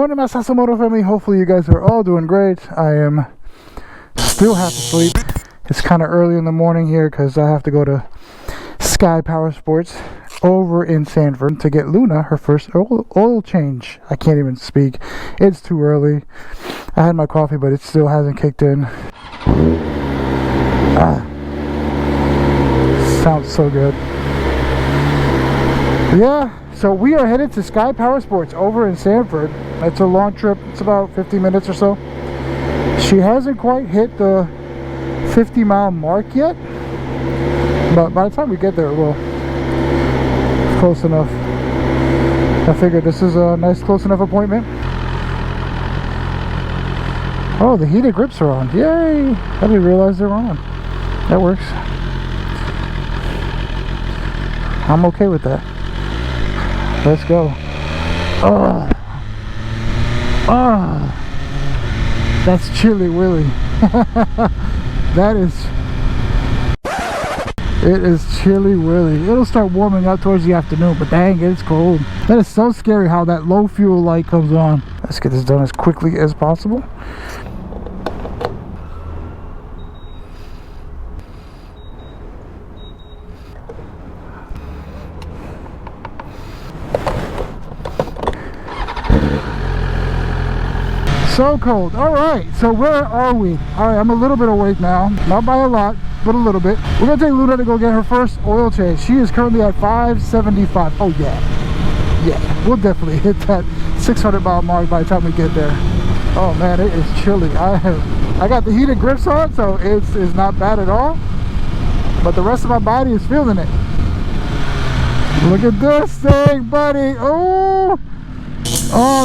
morning, my Sasamoto family. Hopefully you guys are all doing great. I am still half asleep. It's kind of early in the morning here because I have to go to Sky Power Sports over in Sanford to get Luna her first oil change. I can't even speak. It's too early. I had my coffee, but it still hasn't kicked in. Sounds so good. Yeah, so we are headed to Sky Power Sports over in Sanford. It's a long trip. It's about 50 minutes or so. She hasn't quite hit the 50-mile mark yet, but by the time we get there, well, it's close enough. I figured this is a nice close enough appointment. Oh, the heated grips are on. Yay! I didn't realize they were on. That works. I'm okay with that. Let's go. Oh, that's Chilly Willy. That is, it is Chilly Willy. It'll start warming up towards the afternoon, but dang, it's cold. That is so scary how that low fuel light comes on. Let's get this done as quickly as possible. So cold. All right, so where are we? All right, I'm a little bit awake now, not by a lot, but a little bit. We're gonna take Luna to go get her first oil change. She is currently at 575. Oh yeah, we'll definitely hit that 600-mile mark by the time we get there. Oh man, it is chilly. I got the heated grips on, so it's not bad at all, but the rest of my body is feeling it. Look at this thing, buddy. Oh,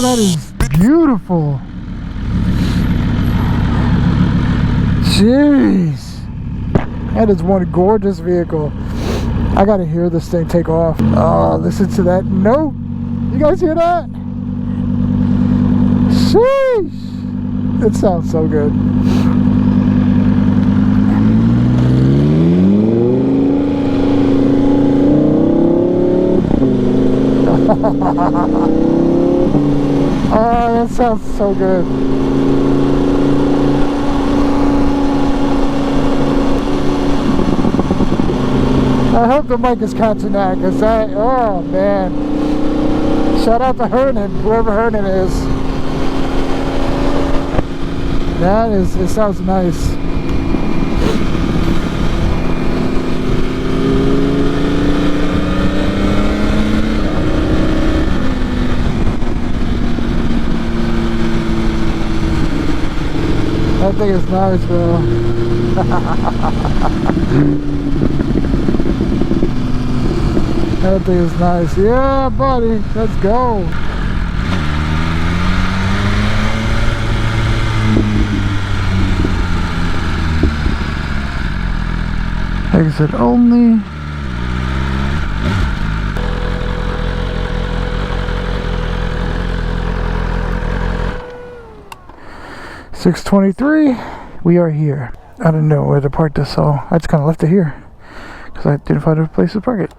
that is beautiful. Jeez, that is one gorgeous vehicle. I gotta hear this thing take off. Oh, listen to that note. You guys hear that? Sheesh, it sounds so good. Oh, that sounds so good. I hope the mic is catching that, because oh man. Shout out to Hernan, whoever Hernan is. It sounds nice. That thing is nice, bro. That thing is nice. Yeah, buddy. Let's go. Exit only. $6.23. We are here. I didn't know where to park this, so I just kind of left it here because I didn't find a place to park it.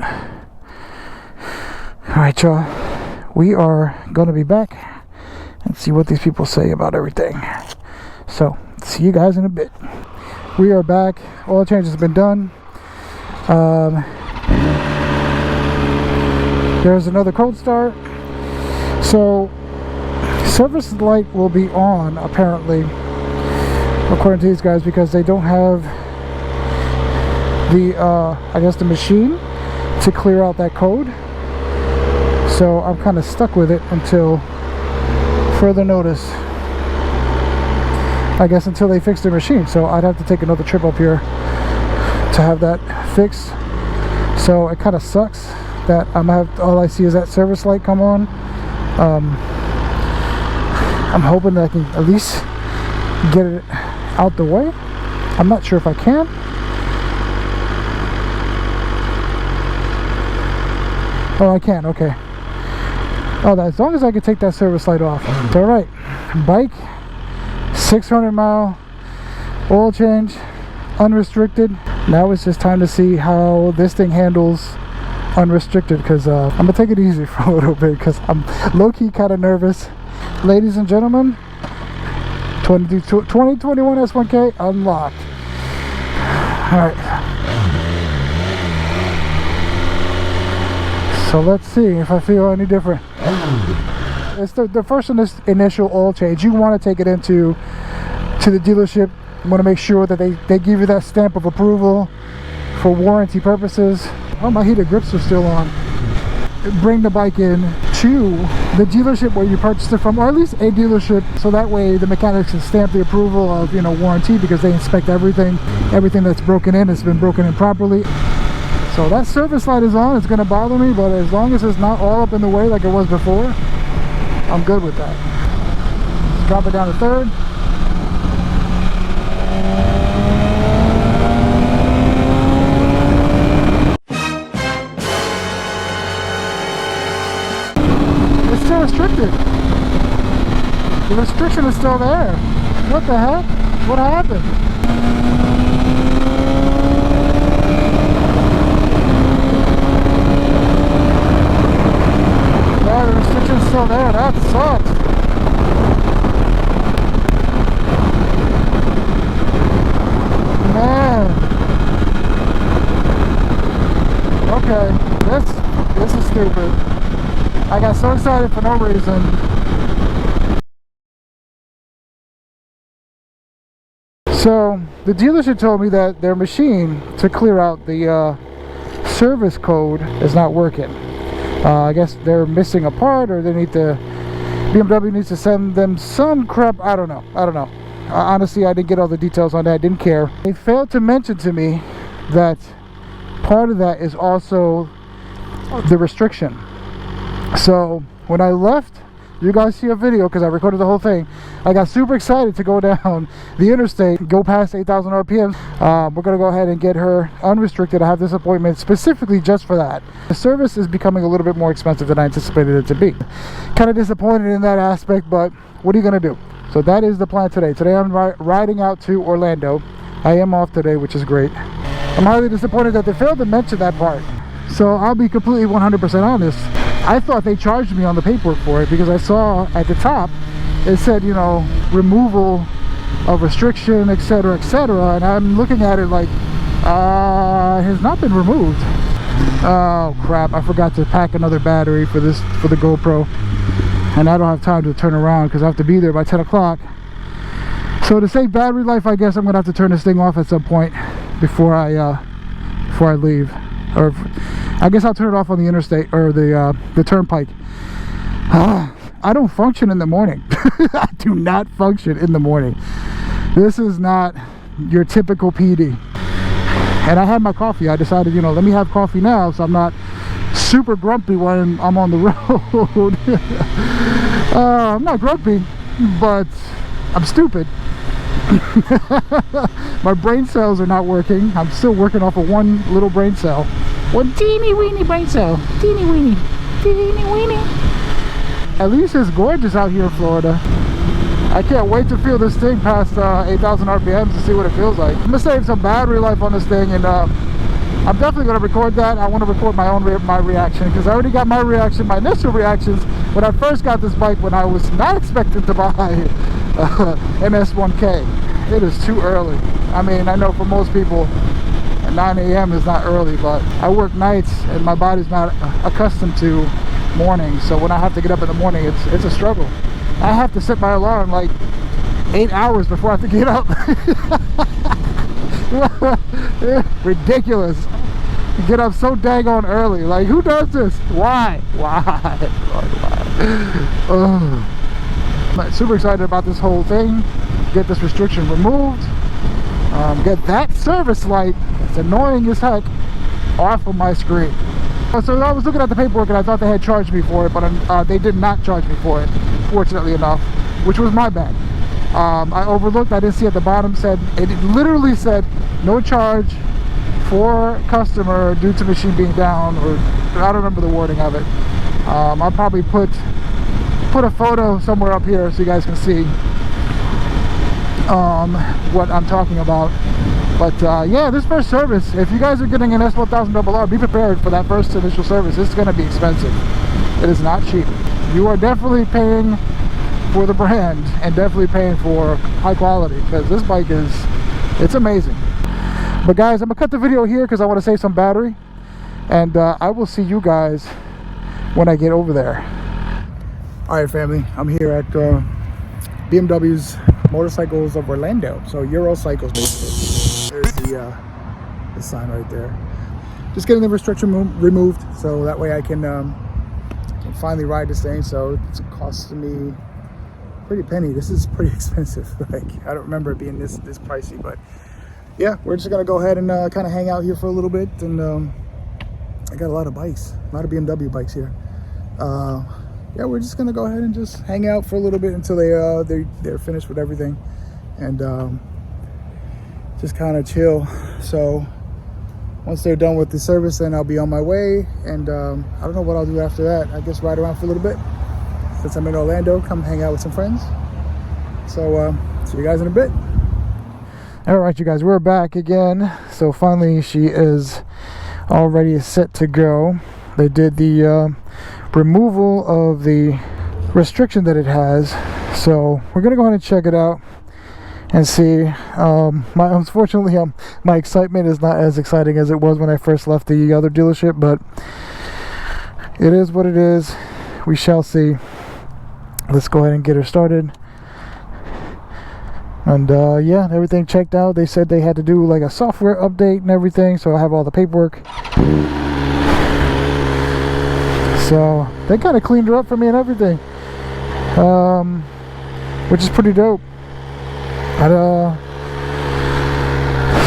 Alright, y'all, we are gonna be back and see what these people say about everything. So, see you guys in a bit. We are back. Oil change has been done. There's another cold start. So, service light will be on, apparently, according to these guys, because they don't have the, I guess, the machine to clear out that code. So I'm kind of stuck with it until further notice. I guess until they fix their machine. So I'd have to take another trip up here to have that fixed. So it kind of sucks that I'm gonna have, all I see is that service light come on. I'm hoping that I can at least get it out the way. I'm not sure if I can. Oh, I can. Okay. Oh, as long as I can take that service light off. All right, bike, 600-mile oil change, unrestricted. Now it's just time to see how this thing handles unrestricted, because I'm gonna take it easy for a little bit, because I'm low-key kind of nervous ladies and gentlemen, 2021 S1K unlocked. Alright. So let's see if I feel any different. It's the first initial oil change. You want to take it into the dealership. You want to make sure that they give you that stamp of approval for warranty purposes. Oh, my heated grips are still on. Bring the bike in to the dealership where you purchased it from, or at least a dealership, so that way the mechanics can stamp the approval of, you know, warranty, because they inspect everything that's broken in has been broken in properly. So that service light is on. It's going to bother me, but as long as it's not all up in the way like it was before, I'm good with that. Let's drop it down to third. It's still restricted. The restriction is still there. What the heck? What happened? Yeah, the restriction's still there. That sucks. Man. Okay, this is stupid. I got so excited for no reason. So the dealership told me that their machine to clear out the service code is not working. I guess they're missing a part, or they need to, BMW needs to send them some crap. I don't know. Honestly, I didn't get all the details on that. I didn't care. They failed to mention to me that part of that is also the restriction. So when I left, you guys see a video because I recorded the whole thing. I got super excited to go down the interstate, go past 8,000 RPM. We're going to go ahead and get her unrestricted. I have this appointment specifically just for that. The service is becoming a little bit more expensive than I anticipated it to be. Kind of disappointed in that aspect, but what are you going to do? So that is the plan today. Today I'm riding out to Orlando. I am off today, which is great. I'm highly disappointed that they failed to mention that part. So I'll be completely 100% honest. I thought they charged me on the paperwork for it, because I saw at the top it said, you know, removal of restriction, etc., etc., and I'm looking at it like it has not been removed. Oh crap, I forgot to pack another battery for the GoPro, and I don't have time to turn around because I have to be there by 10 o'clock. So to save battery life, I guess I'm gonna have to turn this thing off at some point before I leave. Or I guess I'll turn it off on the interstate, or the turnpike. I don't function in the morning. I do not function in the morning. This is not your typical PD. And I had my coffee. I decided, you know, let me have coffee now so I'm not super grumpy when I'm on the road. I'm not grumpy, but I'm stupid. My brain cells are not working. I'm still working off of one little brain cell. One teeny weeny brain cell. Teeny weeny. Teeny weeny. At least it's gorgeous out here in Florida. I can't wait to feel this thing past 8,000 RPMs to see what it feels like. I'm gonna save some battery life on this thing, and I'm definitely gonna record that. I want to record my own reaction, because I already got my reaction, my initial reactions when I first got this bike, when I was not expecting to buy an S1K. It is too early. I mean, I know for most people 9 a.m. is not early, but I work nights and my body's not accustomed to mornings. So when I have to get up in the morning, it's a struggle. I have to set my alarm like 8 hours before I have to get up. Ridiculous. Get up so daggone early. Like, who does this? Why? I'm super excited about this whole thing. Get this restriction removed. Get that service light, it's annoying as heck, off of my screen. So I was looking at the paperwork and I thought they had charged me for it, but they did not charge me for it, fortunately enough, which was my bad. I overlooked, I didn't see at the bottom, it literally said no charge for customer due to machine being down, or I don't remember the wording of it. I'll probably put a photo somewhere up here so you guys can see what I'm talking about. But yeah, this first service, if you guys are getting an S1000RR, be prepared for that first initial service. It's going to be expensive. It is not cheap. You are definitely paying for the brand and definitely paying for high quality, because this bike it's amazing. But guys, I'm gonna cut the video here because I want to save some battery, and I will see you guys when I get over there. All right, family, I'm here at BMW's Motorcycles of Orlando, so Euro Cycles basically. There's the sign right there. Just getting the restriction removed, so that way I can finally ride this thing. So it's costing me a pretty penny. This is pretty expensive. Like, I don't remember it being this pricey, but yeah, we're just gonna go ahead and kind of hang out here for a little bit. And I got a lot of bikes, a lot of BMW bikes here. Yeah, we're just gonna go ahead and just hang out for a little bit until they're finished with everything, and just kind of chill. So once they're done with the service, then I'll be on my way, and I don't know what I'll do after that. I guess ride around for a little bit. Since I'm in Orlando, come hang out with some friends. So see you guys in a bit. All right, you guys, we're back again. So finally she is already set to go. They did the removal of the restriction that it has, so we're gonna go ahead and check it out and see. Unfortunately, my excitement is not as exciting as it was when I first left the other dealership, but it is what it is. We shall see. Let's go ahead and get her started. And yeah, everything checked out. They said they had to do like a software update and everything, so I have all the paperwork. So they kind of cleaned her up for me and everything, which is pretty dope.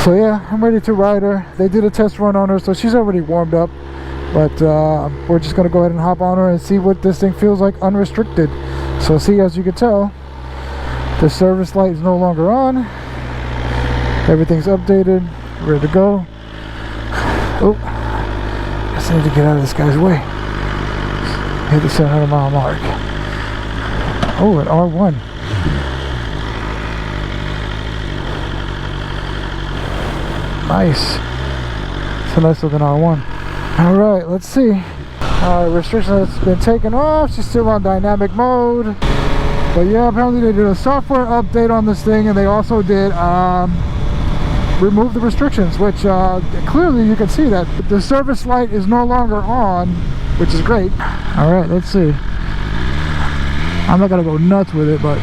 So yeah, I'm ready to ride her. They did a test run on her, so she's already warmed up, but we're just gonna go ahead and hop on her and see what this thing feels like unrestricted. So see, as you can tell, the service light is no longer on. Everything's updated, ready to go. Oh, I just need to get out of this guy's way. Hit the 700-mile mark. Oh, an R1. Nice. It's a nice looking R1. All right, let's see. Restriction has been taken off. She's still on dynamic mode. But yeah, apparently they did a software update on this thing, and they also did remove the restrictions, which clearly you can see that the service light is no longer on, which is great. All right, let's see. I'm not gonna go nuts with it, but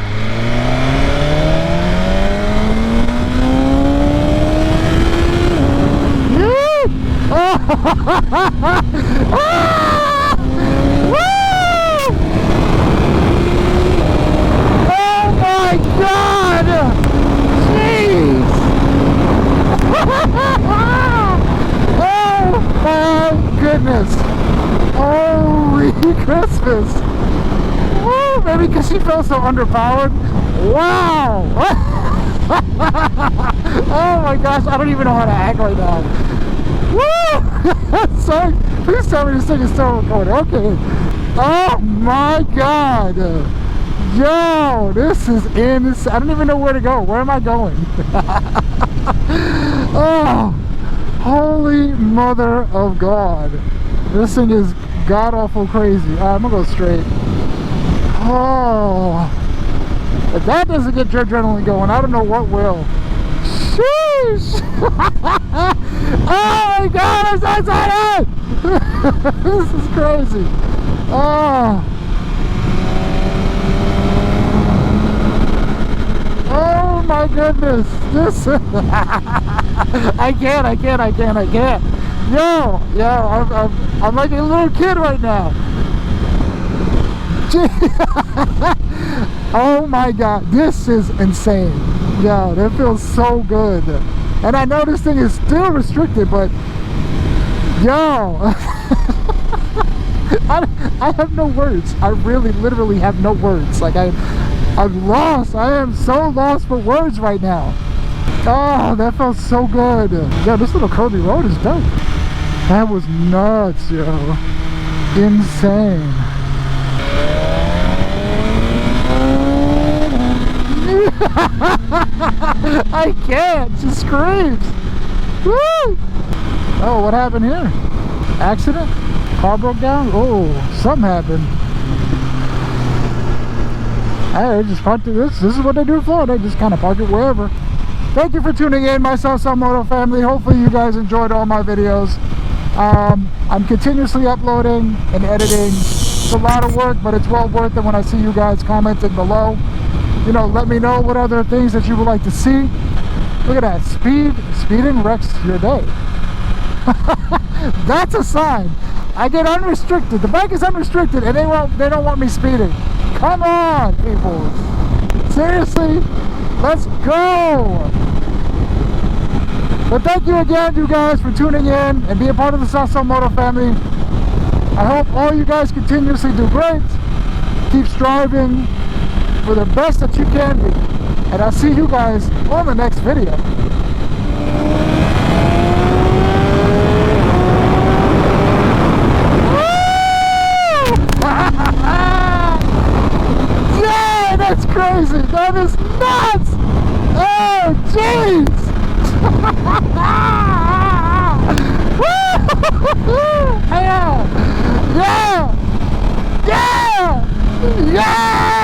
oh my God! Jeez! Oh my goodness! Holy Christmas! Woo! Maybe because she felt so underpowered. Wow! Oh my gosh! I don't even know how to act right now. Woo! Sorry, please tell me this thing is still recording. Okay. Oh my God! Yo, this is insane. I don't even know where to go. Where am I going? Oh, holy mother of God. This thing is god-awful crazy. I'm gonna go straight. Oh, if that doesn't get your adrenaline going, I don't know what will. Sheesh! Oh my God, I'm so excited! This is crazy. Oh. Oh my goodness. This I can't. Yo, I'm like a little kid right now. Oh my God, this is insane. Yo, that feels so good. And I know this thing is still restricted, but yo, I have no words. I really literally have no words. Like I'm lost. I am so lost for words right now. Oh, that felt so good. Yo, this little curvy road is dope. That was nuts, yo. Insane. I can't. She screams. Woo! Oh, what happened here? Accident? Car broke down? Oh, something happened. I just parked it. This is what they do in Florida. They just kind of park it wherever. Thank you for tuning in, my S1000 Moto family. Hopefully you guys enjoyed all my videos. I'm continuously uploading and editing. It's a lot of work, but it's well worth it when I see you guys commenting below. You know, let me know what other things that you would like to see. Look at that, speeding wrecks your day. That's a sign. I get unrestricted. The bike is unrestricted, and they don't want me speeding. Come on, people. Seriously, let's go. But thank you again, you guys, for tuning in and being part of the S1000 Moto family. I hope all you guys continuously do great. Keep striving for the best that you can be. And I'll see you guys on the next video. Yeah, that's crazy. That is nuts. Oh, jeez. Yeah! Yeah! Yeah! Yeah!